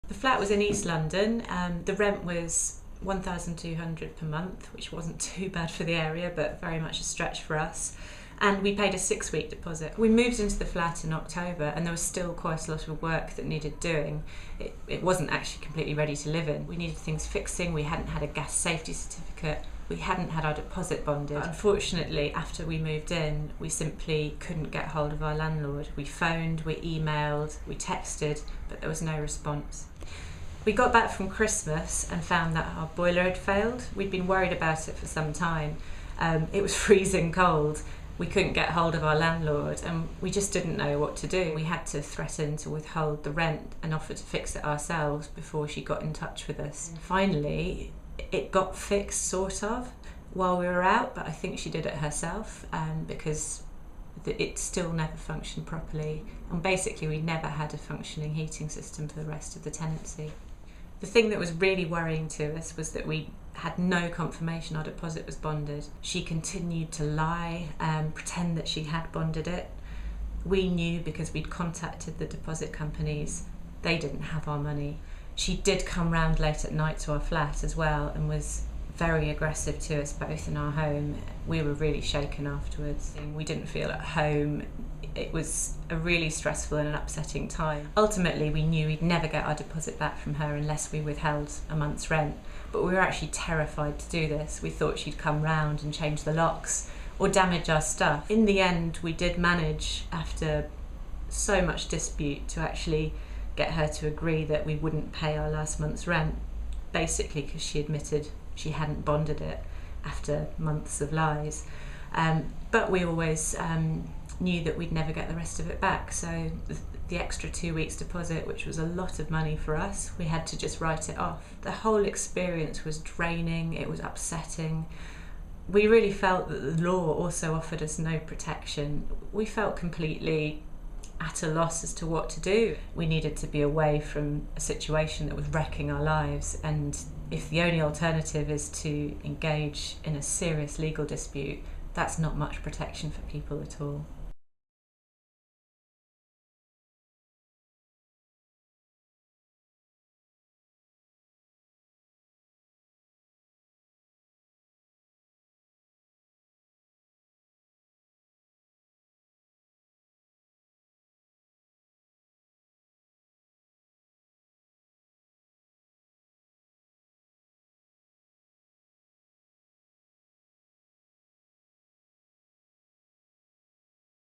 The flat was in East London. The rent was £1,200 per month, which wasn't too bad for the area, but very much a stretch for us. And we paid a 6-week deposit. We moved into the flat in October, and there was still quite a lot of work that needed doing. It wasn't actually completely ready to live in. We needed things fixing. We hadn't had a gas safety certificate. We hadn't had our deposit bonded. Unfortunately, after we moved in, we simply couldn't get hold of our landlord. We phoned, we emailed, we texted, but there was no response. We got back from Christmas and found that our boiler had failed. We'd been worried about it for some time. It was freezing cold. We couldn't get hold of our landlord, and we just didn't know what to do. We had to threaten to withhold the rent and offer to fix it ourselves before she got in touch with us. Finally, it got fixed, sort of, while we were out, but I think she did it herself because it still never functioned properly. And basically, we never had a functioning heating system for the rest of the tenancy. The thing that was really worrying to us was that we had no confirmation our deposit was bonded. She continued to lie, pretend that she had bonded it. We knew because we'd contacted the deposit companies. They didn't have our money. She did come round late at night to our flat as well and was very aggressive to us both in our home. We were really shaken afterwards. We didn't feel at home. It was a really stressful and an upsetting time. Ultimately, we knew we'd never get our deposit back from her unless we withheld a month's rent. But we were actually terrified to do this. We thought she'd come round and change the locks or damage our stuff. In the end, we did manage, after so much dispute, to actually get her to agree that we wouldn't pay our last month's rent, basically because she admitted she hadn't bonded it after months of lies. But we always knew that we'd never get the rest of it back, so the extra 2 weeks deposit, which was a lot of money for us, we had to just write it off. The whole experience was draining, it was upsetting. We really felt that the law also offered us no protection. We felt completely at a loss as to what to do. We needed to be away from a situation that was wrecking our lives, and if the only alternative is to engage in a serious legal dispute, that's not much protection for people at all.